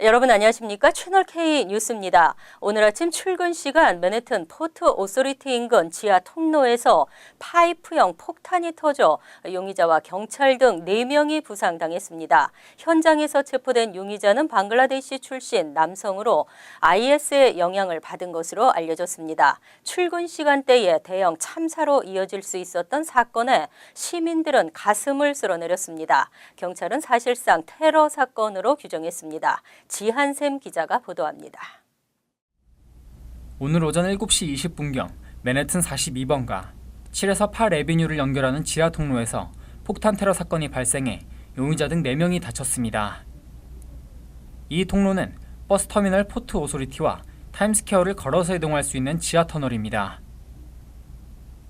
여러분 안녕하십니까? 채널 K 뉴스입니다. 오늘 아침 출근 시간 맨해튼 포트 오소리티 인근 지하 통로에서 파이프형 폭탄이 터져 용의자와 경찰 등 4명이 부상당했습니다. 현장에서 체포된 용의자는 방글라데시 출신 남성으로 IS의 영향을 받은 것으로 알려졌습니다. 출근 시간대에 대형 참사로 이어질 수 있었던 사건에 시민들은 가슴을 쓸어내렸습니다. 경찰은 사실상 테러 사건으로 규정했습니다. 지한샘 기자가 보도합니다. 오늘 오전 7시 20분경 맨해튼 42번가 7에서 8 애비뉴를 연결하는 지하 통로에서 폭탄 테러 사건이 발생해 용의자 등 4명이 다쳤습니다. 이 통로는 버스터미널 포트 오소리티와 타임스퀘어를 걸어서 이동할 수 있는 지하 터널입니다.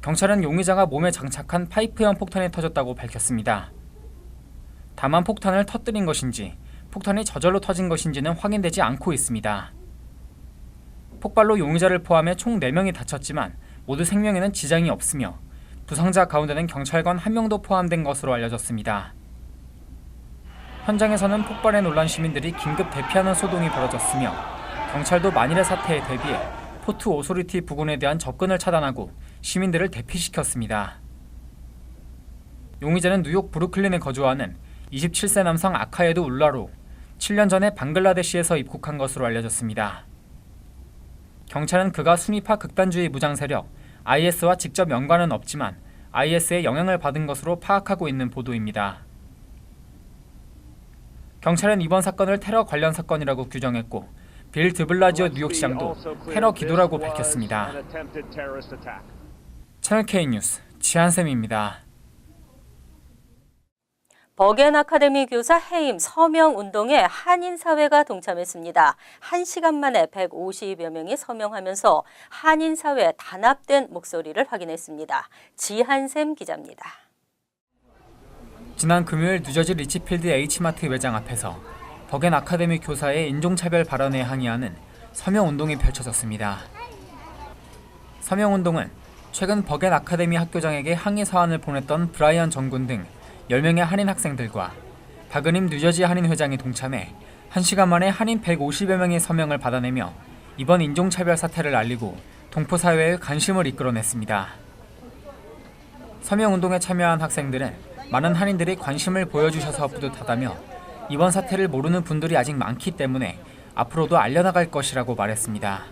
경찰은 용의자가 몸에 장착한 파이프형 폭탄이 터졌다고 밝혔습니다. 다만 폭탄을 터뜨린 것인지 폭탄이 저절로 터진 것인지는 확인되지 않고 있습니다. 폭발로 용의자를 포함해 총 4명이 다쳤지만 모두 생명에는 지장이 없으며 부상자 가운데는 경찰관 1명도 포함된 것으로 알려졌습니다. 현장에서는 폭발에 놀란 시민들이 긴급 대피하는 소동이 벌어졌으며 경찰도 만일의 사태에 대비해 포트 오소리티 부근에 대한 접근을 차단하고 시민들을 대피시켰습니다. 용의자는 뉴욕 브루클린에 거주하는 27세 남성 아카에드 울라로 7년 전에 방글라데시에서 입국한 것으로 알려졌습니다. 경찰은 그가 순위파 극단주의 무장 세력 IS와 직접 연관은 없지만 IS의 영향을 받은 것으로 파악하고 있는 보도입니다. 경찰은 이번 사건을 테러 관련 사건이라고 규정했고 빌 드블라지오 뉴욕시장도 테러 기도라고 밝혔습니다. 채널 K 뉴스 지한샘입니다. 버겐 아카데미 교사 해임 서명 운동에 한인사회가 동참했습니다. 1시간 만에 150여 명이 서명하면서 한인사회에 단합된 목소리를 확인했습니다. 지한샘 기자입니다. 지난 금요일 뉴저지 리치필드 H마트 매장 앞에서 버겐 아카데미 교사의 인종차별 발언에 항의하는 서명운동이 펼쳐졌습니다. 서명운동은 최근 버겐 아카데미 학교장에게 항의 사안을 보냈던 브라이언 정군 등 10명의 한인 학생들과 박은임 뉴저지 한인 회장이 동참해 1시간 만에 한인 150여 명의 서명을 받아내며 이번 인종차별 사태를 알리고 동포사회의 관심을 이끌어냈습니다. 서명운동에 참여한 학생들은 많은 한인들이 관심을 보여주셔서 뿌듯하다며 이번 사태를 모르는 분들이 아직 많기 때문에 앞으로도 알려나갈 것이라고 말했습니다.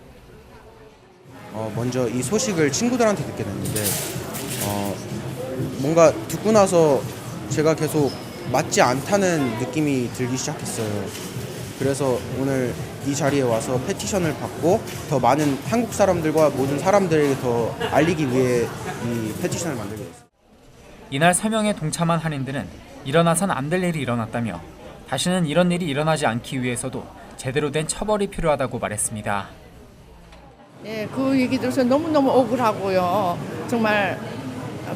먼저 이 소식을 친구들한테 듣게 됐는데 뭔가 듣고 나서 제가 계속 맞지 않다는 느낌이 들기 시작했어요. 그래서 오늘 이 자리에 와서 페티션을 받고 더 많은 한국 사람들과 모든 사람들에게 더 알리기 위해 이 페티션을 만들게 됐어요. 이날 서명에 동참한 한인들은 일어나선 안 될 일이 일어났다며 다시는 이런 일이 일어나지 않기 위해서도 제대로 된 처벌이 필요하다고 말했습니다. 네, 그 얘기 들어서 너무너무 억울하고요. 정말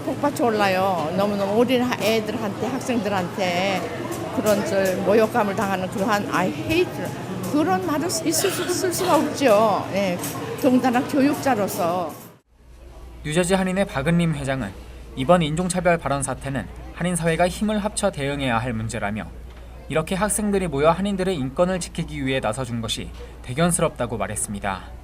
폭받쳐 올라요. 너무너무 어린 애들한테, 학생들한테 그런 모욕감을 당하는 그러한 I hate 그런 말을 쓸 수가 없죠. 네, 더군다나 교육자로서. 뉴저지 한인의 박은림 회장은 이번 인종차별 발언 사태는 한인 사회가 힘을 합쳐 대응해야 할 문제라며 이렇게 학생들이 모여 한인들의 인권을 지키기 위해 나서준 것이 대견스럽다고 말했습니다.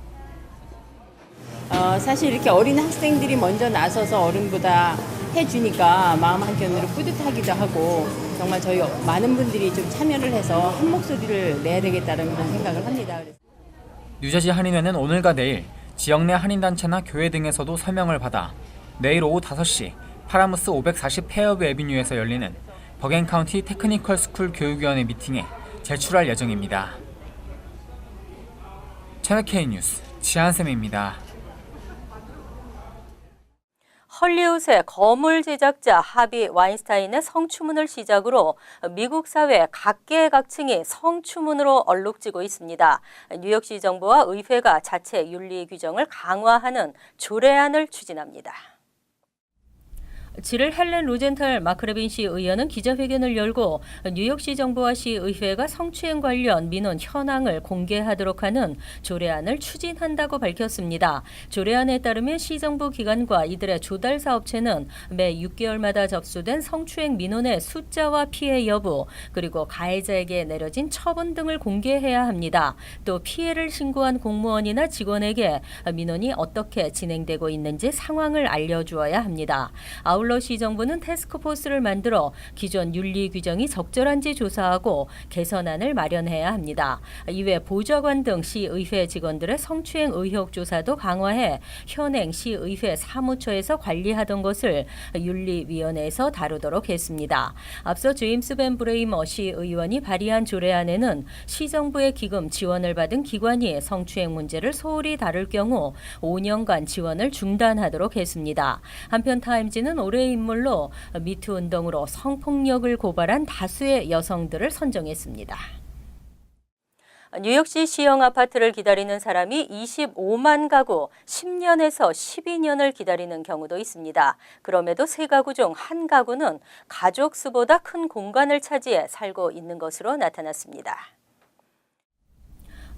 사실 이렇게 어린 학생들이 먼저 나서서 어른보다 해주니까 마음 한켠으로 뿌듯하기도 하고 정말 저희 많은 분들이 좀 참여를 해서 한 목소리를 내야 되겠다는 그런 생각을 합니다. 뉴저지 한인회는 오늘과 내일 지역 내 한인단체나 교회 등에서도 서명을 받아 내일 오후 5시 파라무스 540 페어브 애비뉴에서 열리는 버겐 카운티 테크니컬 스쿨 교육위원회 미팅에 제출할 예정입니다. 채널 K 뉴스 지한샘입니다. 헐리우드의 거물 제작자 하비 와인스타인의 성추문을 시작으로 미국 사회 각계각층이 성추문으로 얼룩지고 있습니다. 뉴욕시 정부와 의회가 자체 윤리 규정을 강화하는 조례안을 추진합니다. 7일 헬렌 로젠탈 마크레빈시 의원은 기자회견을 열고 뉴욕시 정부와 시의회가 성추행 관련 민원 현황을 공개하도록 하는 조례안을 추진한다고 밝혔습니다. 조례안에 따르면 시정부 기관과 이들의 조달 사업체는 매 6개월마다 접수된 성추행 민원의 숫자와 피해 여부, 그리고 가해자에게 내려진 처분 등을 공개해야 합니다. 또 피해를 신고한 공무원이나 직원에게 민원이 어떻게 진행되고 있는지 상황을 알려주어야 합니다. 아울러 시정부는 태스크포스를 만들어 기존 윤리 규정이 적절한지 조사하고 개선안을 마련해야 합니다. 이외 보좌관 등 시의회 직원들의 성추행 의혹 조사도 강화해 현행 시의회 사무처에서 관리하던 것을 윤리위원회에서 다루도록 했습니다. 앞서 제임스 벤 브레이머 시의원이 발의한 조례안에는 시정부의 기금 지원을 받은 기관이 성추행 문제를 소홀히 다룰 경우 5년간 지원을 중단하도록 했습니다. 한편 타임지는 올해의 인물로 미투 운동으로 성폭력을 고발한 다수의 여성들을 선정했습니다. 뉴욕시 시형 아파트를 기다리는 사람이 25만 가구, 10년에서 12년을 기다리는 경우도 있습니다. 그럼에도 3가구 중 1가구는 가족 수보다 큰 공간을 차지해 살고 있는 것으로 나타났습니다.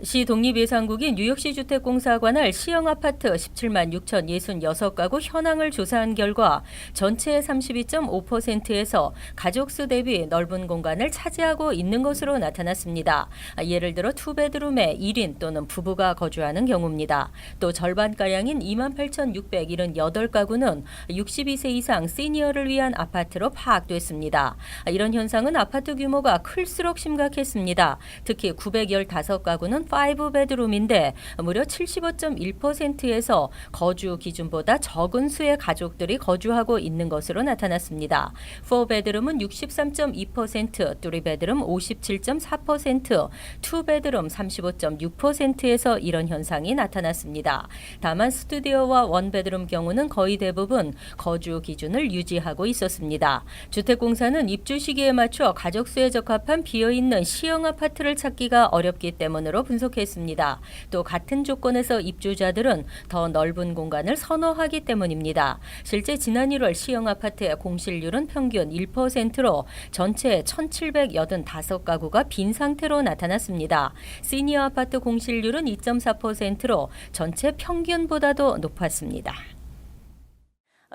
시 독립예산국이 뉴욕시 주택공사관할 시형 아파트 17만 6,066가구 현황을 조사한 결과 전체의 32.5%에서 가족수 대비 넓은 공간을 차지하고 있는 것으로 나타났습니다. 예를 들어 2베드룸에 1인 또는 부부가 거주하는 경우입니다. 또 절반가량인 28,678가구는 62세 이상 시니어를 위한 아파트로 파악됐습니다. 이런 현상은 아파트 규모가 클수록 심각했습니다. 특히 915가구는 5베드룸인데 무려 75.1%에서 거주 기준보다 적은 수의 가족들이 거주하고 있는 것으로 나타났습니다. 4베드룸은 63.2%, 3베드룸 57.4%, 2베드룸 35.6%에서 이런 현상이 나타났습니다. 다만 스튜디오와 1베드룸 경우는 거의 대부분 거주 기준을 유지하고 있었습니다. 주택공사는 입주 시기에 맞춰 가족수에 적합한 비어있는 시형 아파트를 찾기가 어렵기 때문으로 분석했습니다. 또 같은 조건에서 입주자들은 더 넓은 공간을 선호하기 때문입니다. 실제 지난 1월 시형 아파트의 공실률은 평균 1%로 전체 1,785가구가 빈 상태로 나타났습니다. 시니어 아파트 공실률은 2.4%로 전체 평균보다도 높았습니다.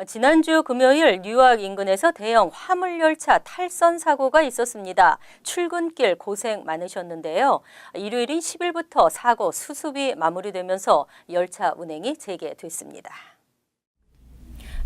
지난주 금요일 뉴욕 인근에서 대형 화물열차 탈선 사고가 있었습니다. 출근길 고생 많으셨는데요. 일요일인 10일부터 사고 수습이 마무리되면서 열차 운행이 재개됐습니다.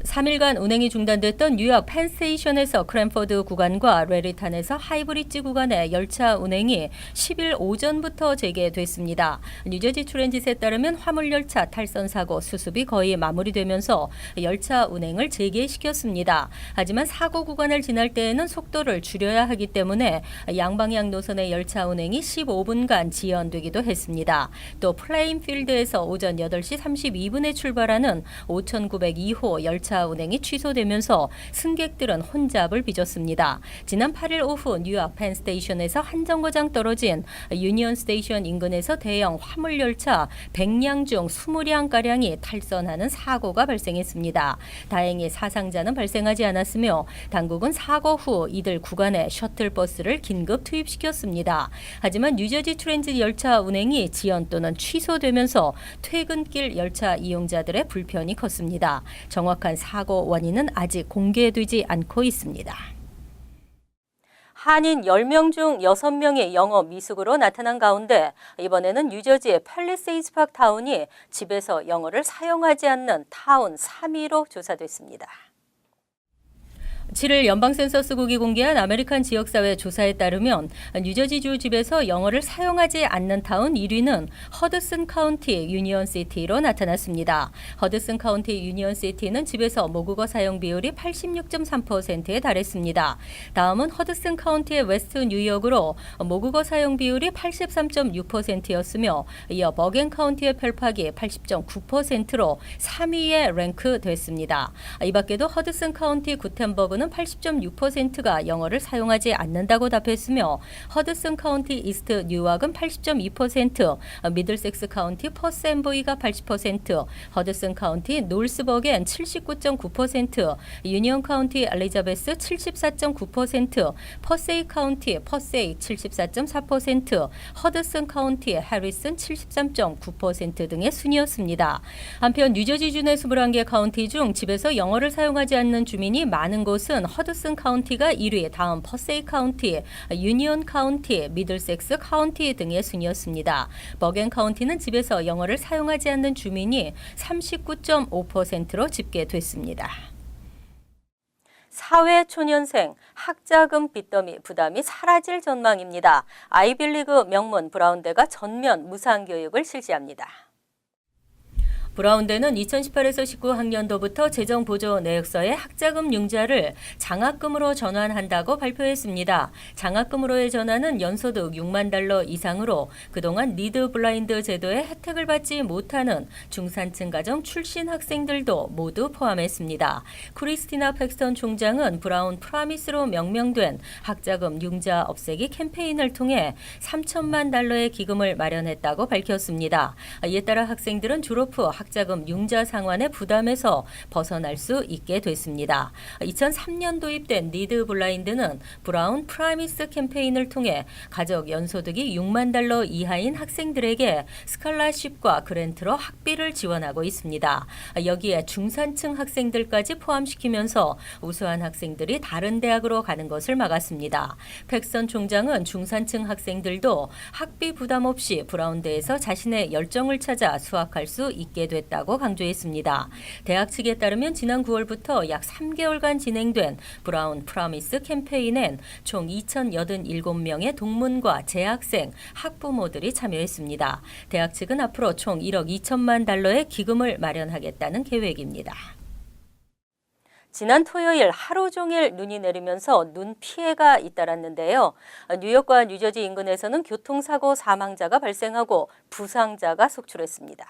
3일간 운행이 중단됐던 뉴욕 펜스테이션에서 크랜포드 구간과 레리탄에서 하이브리지 구간의 열차 운행이 10일 오전부터 재개됐습니다. 뉴저지 트랜짓에 따르면 화물열차 탈선 사고 수습이 거의 마무리되면서 열차 운행을 재개시켰습니다. 하지만 사고 구간을 지날 때에는 속도를 줄여야 하기 때문에 양방향 노선의 열차 운행이 15분간 지연되기도 했습니다. 또 플레인필드에서 오전 8시 32분에 출발하는 5902호 열차 운행이 취소되면서 승객들은 혼잡을 빚었습니다. 지난 8일 오후 뉴욕 펜스테이션에서 한 정거장 떨어진 유니온 스테이션 인근에서 대형 화물열차 100량 중 20량가량이 탈선하는 사고가 발생했습니다. 다행히 사상자는 발생하지 않았으며 당국은 사고 후 이들 구간에 셔틀버스를 긴급 투입시켰습니다. 하지만 뉴저지 트랜짓 열차 운행이 지연 또는 취소되면서 퇴근길 열차 이용자들의 불편이 컸습니다. 정확한 사고 원인은 아직 공개되지 않고 있습니다. 한인 10명 중 6명이 영어 미숙으로 나타난 가운데 이번에는 뉴저지의 팰리세이드 파크 타운이 집에서 영어를 사용하지 않는 타운 3위로 조사됐습니다. 7일 연방센서스국이 공개한 아메리칸 지역사회 조사에 따르면 뉴저지주 집에서 영어를 사용하지 않는 타운 1위는 허드슨 카운티 유니언시티로 나타났습니다. 허드슨 카운티 유니언시티는 집에서 모국어 사용 비율이 86.3%에 달했습니다. 다음은 허드슨 카운티의 웨스트 뉴욕으로 모국어 사용 비율이 83.6%였으며 이어 버겐 카운티의 펠팍이 80.9%로 3위에 랭크됐습니다. 이 밖에도 허드슨 카운티 구텐버그 대부분은 80.6%가 영어를 사용하지 않는다고 답했으며 허드슨 카운티 이스트 뉴악은 80.2%, 미들섹스 카운티 퍼스 앤보이가 80%, 허드슨 카운티 놀스버겐 79.9%, 유니온 카운티 엘리자베스 74.9%, 퍼세이 카운티 퍼세이 74.4%, 허드슨 카운티 해리슨 73.9% 등의 순이었습니다. 한편 뉴저지주 내 21개 카운티 중 집에서 영어를 사용하지 않는 주민이 많은 곳은 허드슨 카운티가 1위, 다음 퍼세이 카운티, 유니온 카운티, 미들섹스 카운티 등의 순이었습니다. 버겐 카운티는 집에서 영어를 사용하지 않는 주민이 39.5%로 집계됐습니다. 사회초년생 학자금 빚더미 부담이 사라질 전망입니다. 아이빌리그 명문 브라운대가 전면 무상교육을 실시합니다. 브라운대는 2018에서 19학년도부터 재정보조 내역서의 학자금 융자를 장학금으로 전환한다고 발표했습니다. 장학금으로의 전환은 연소득 6만 달러 이상으로 그동안 리드 블라인드 제도의 혜택을 받지 못하는 중산층 가정 출신 학생들도 모두 포함했습니다. 크리스티나 팩스턴 총장은 브라운 프라미스로 명명된 학자금 융자 없애기 캠페인을 통해 3천만 달러의 기금을 마련했다고 밝혔습니다. 이에 따라 학생들은 졸업 후 학자금 융자 상환의 부담에서 벗어날 수 있게 됐습니다. 2003년 도입된 리드 블라인드는 브라운 프라미스 캠페인을 통해 가족 연소득이 6만 달러 이하인 학생들에게 스칼라쉽과 그랜트로 학비를 지원하고 있습니다. 여기에 중산층 학생들까지 포함시키면서 우수한 학생들이 다른 대학으로 가는 것을 막았습니다. 팩선 총장은 중산층 학생들도 학비 부담 없이 브라운대에서 자신의 열정을 찾아 수학할 수 있게 됐다고 강조했습니다. 대학 측에 따르면 지난 9월부터 약 3개월간 진행된 브라운 프라미스 캠페인엔 총 2,087명의 동문과 재학생, 학부모들이 참여했습니다. 대학 측은 앞으로 총 1억 2천만 달러의 기금을 마련하겠다는 계획입니다. 지난 토요일 하루 종일 눈이 내리면서 눈 피해가 잇따랐는데요. 뉴욕과 뉴저지 인근에서는 교통사고 사망자가 발생하고 부상자가 속출했습니다.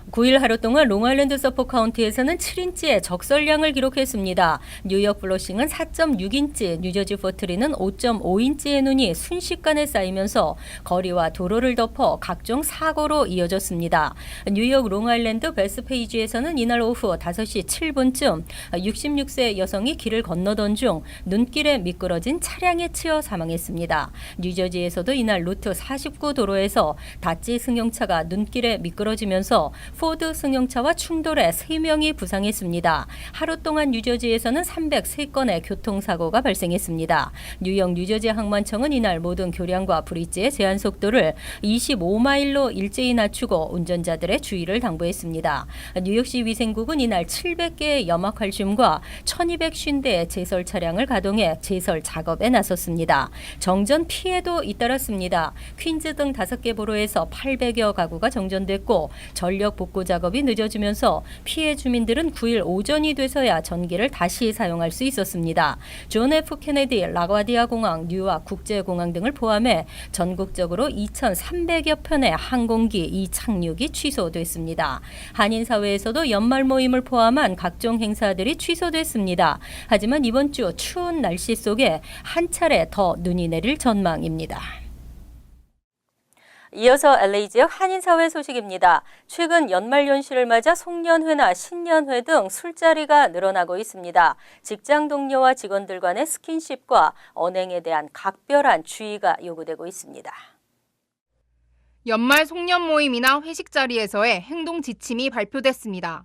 9일 하루 동안 롱아일랜드 서포 카운티에서는 7인치의 적설량을 기록했습니다. 뉴욕 블러싱은 4.6인치, 뉴저지 포트리는 5.5인치의 눈이 순식간에 쌓이면서 거리와 도로를 덮어 각종 사고로 이어졌습니다. 뉴욕 롱아일랜드 베스페이지에서는 이날 오후 5시 7분쯤 66세 여성이 길을 건너던 중 눈길에 미끄러진 차량에 치여 사망했습니다. 뉴저지에서도 이날 루트 49 도로에서 다찌 승용차가 눈길에 미끄러지면서 포드 승용차와 충돌해 3명이 부상했습니다. 하루 동안 뉴저지에서는 303건의 교통사고가 발생했습니다. 뉴욕 뉴저지 항만청은 이날 모든 교량과 브릿지의 제한 속도를 25마일로 일제히 낮추고 운전자들의 주의를 당부했습니다. 뉴욕시 위생국은 이날 700개의 염화칼슘과 1250대의 제설 차량을 가동해 제설 작업에 나섰습니다. 정전 피해도 잇따랐습니다. 퀸즈 등 5개 보로에서 800여 가구가 정전됐고 전력 복구 작업이 늦어지면서 피해 주민들은 9일 오전이 돼서야 전기를 다시 사용할 수 있었습니다. 존 F 케네디, 라과디아 공항, 뉴아크 국제공항 등을 포함해 전국적으로 2,300여 편의 항공기 이착륙이 취소됐습니다. 한인사회에서도 연말 모임을 포함한 각종 행사들이 취소됐습니다. 하지만 이번 주 추운 날씨 속에 한 차례 더 눈이 내릴 전망입니다. 이어서 LA 지역 한인사회 소식입니다. 최근 연말연시를 맞아 송년회나 신년회 등 술자리가 늘어나고 있습니다. 직장 동료와 직원들 간의 스킨십과 언행에 대한 각별한 주의가 요구되고 있습니다. 연말 송년 모임이나 회식 자리에서의 행동 지침이 발표됐습니다.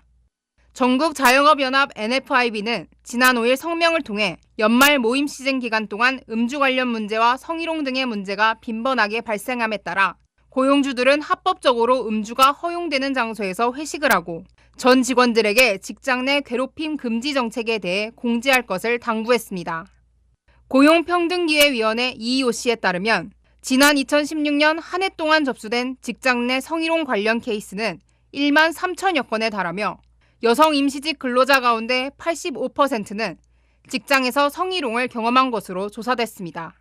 전국자영업연합 NFIB는 지난 5일 성명을 통해 연말 모임 시즌 기간 동안 음주 관련 문제와 성희롱 등의 문제가 빈번하게 발생함에 따라 고용주들은 합법적으로 음주가 허용되는 장소에서 회식을 하고 전 직원들에게 직장 내 괴롭힘 금지 정책에 대해 공지할 것을 당부했습니다. 고용평등기회위원회 EEOC에 따르면 지난 2016년 한 해 동안 접수된 직장 내 성희롱 관련 케이스는 1만 3천여 건에 달하며 여성 임시직 근로자 가운데 85%는 직장에서 성희롱을 경험한 것으로 조사됐습니다.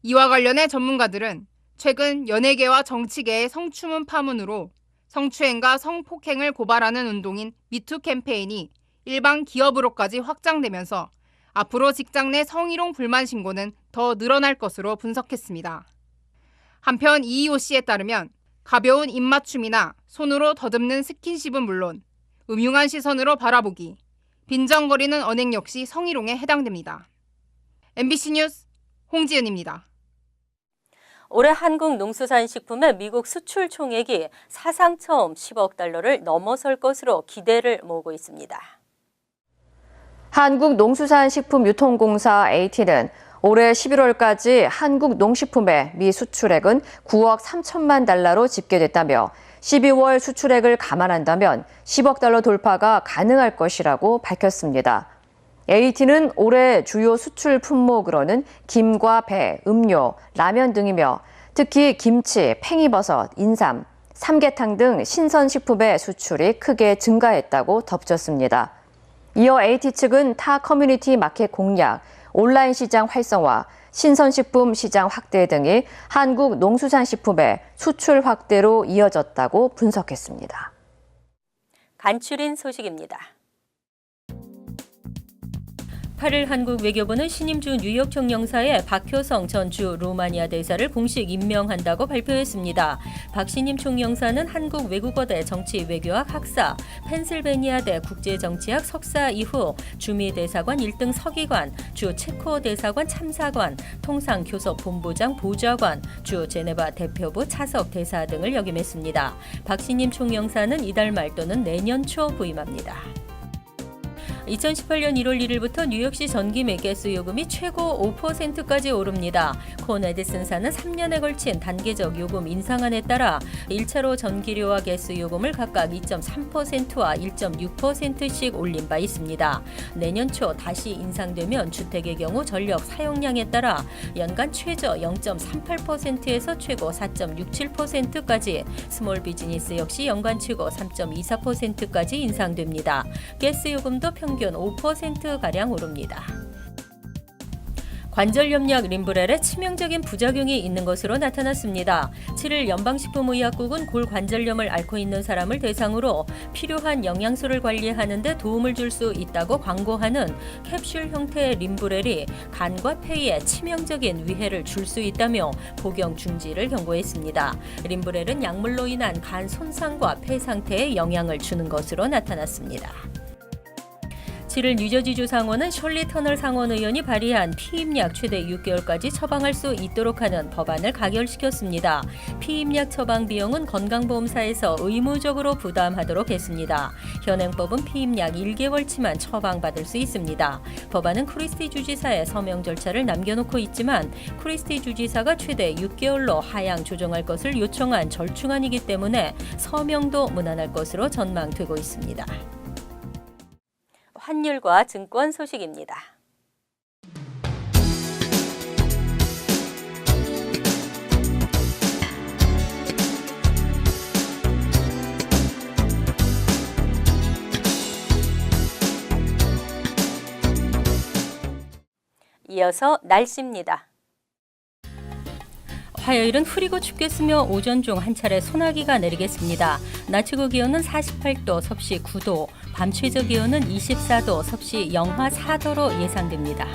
이와 관련해 전문가들은 최근 연예계와 정치계의 성추문 파문으로 성추행과 성폭행을 고발하는 운동인 미투 캠페인이 일반 기업으로까지 확장되면서 앞으로 직장 내 성희롱 불만 신고는 더 늘어날 것으로 분석했습니다. 한편 이희호 씨에 따르면 가벼운 입맞춤이나 손으로 더듬는 스킨십은 물론 음흉한 시선으로 바라보기, 빈정거리는 언행 역시 성희롱에 해당됩니다. MBC 뉴스 홍지은입니다. 올해 한국 농수산식품의 미국 수출 총액이 사상 처음 10억 달러를 넘어설 것으로 기대를 모으고 있습니다. 한국농수산식품유통공사 AT는 올해 11월까지 한국 농식품의 미 수출액은 9억 3천만 달러로 집계됐다며 12월 수출액을 감안한다면 10억 달러 돌파가 가능할 것이라고 밝혔습니다. AT는 올해 주요 수출 품목으로는 김과 배, 음료, 라면 등이며 특히 김치, 팽이버섯, 인삼, 삼계탕 등 신선식품의 수출이 크게 증가했다고 덧붙였습니다. 이어 AT 측은 타 커뮤니티 마켓 공략, 온라인 시장 활성화, 신선식품 시장 확대 등이 한국 농수산식품의 수출 확대로 이어졌다고 분석했습니다. 간추린 소식입니다. 8일 한국 외교부는 신임 주 뉴욕 총영사에 박효성 전 주 루마니아 대사를 공식 임명한다고 발표했습니다. 박 신임 총영사는 한국 외국어대 정치외교학 학사, 펜실베니아대 국제정치학 석사 이후 주미 대사관 1등 서기관, 주 체코 대사관 참사관, 통상교섭본부장 보좌관, 주 제네바 대표부 차석 대사 등을 역임했습니다. 박 신임 총영사는 이달 말 또는 내년 초 부임합니다. 2018년 1월 1일부터 뉴욕시 전기 및 가스 요금이 최고 5%까지 오릅니다. 콘 에디슨사는 3년에 걸친 단계적 요금 인상안에 따라 1차로 전기료와 가스 요금을 각각 2.3%와 1.6%씩 올린 바 있습니다. 내년 초 다시 인상되면 주택의 경우 전력 사용량에 따라 연간 최저 0.38%에서 최고 4.67%까지, 스몰 비즈니스 역시 연간 최고 3.24%까지 인상됩니다. 가스 요금도 평균 5%가량 오릅니다. 관절염약 림브렐에 치명적인 부작용이 있는 것으로 나타났습니다. 7일 연방식품의약국은 골관절염을 앓고 있는 사람을 대상으로 필요한 영양소를 관리하는 데 도움을 줄 수 있다고 광고하는 캡슐 형태의 림브렐이 간과 폐에 치명적인 위해를 줄 수 있다며 복용 중지를 경고했습니다. 림브렐은 약물로 인한 간 손상과 폐 상태에 영향을 주는 것으로 나타났습니다. 7일 뉴저지주 상원은 셜리 터널 상원 의원이 발의한 피임약 최대 6개월까지 처방할 수 있도록 하는 법안을 가결시켰습니다. 피임약 처방 비용은 건강보험사에서 의무적으로 부담하도록 했습니다. 현행법은 피임약 1개월치만 처방받을 수 있습니다. 법안은 크리스티 주지사의 서명 절차를 남겨놓고 있지만 크리스티 주지사가 최대 6개월로 하향 조정할 것을 요청한 절충안이기 때문에 서명도 무난할 것으로 전망되고 있습니다. 환율과 증권 소식입니다. 이어서 날씨입니다. 화요일은 흐리고 춥겠으며 오전 중 한 차례 소나기가 내리겠습니다. 낮 최고 기온은 48도, 섭씨 9도, 밤 최저 기온은 24도, 섭씨 영하 4도로 예상됩니다.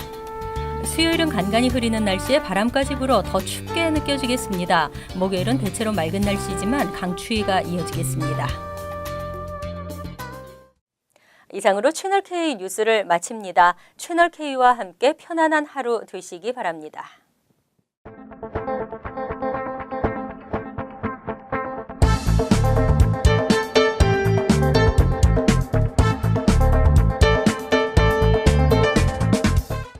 수요일은 간간히 흐리는 날씨에 바람까지 불어 더 춥게 느껴지겠습니다. 목요일은 대체로 맑은 날씨지만 강추위가 이어지겠습니다. 이상으로 채널K 뉴스를 마칩니다. 채널K와 함께 편안한 하루 되시기 바랍니다.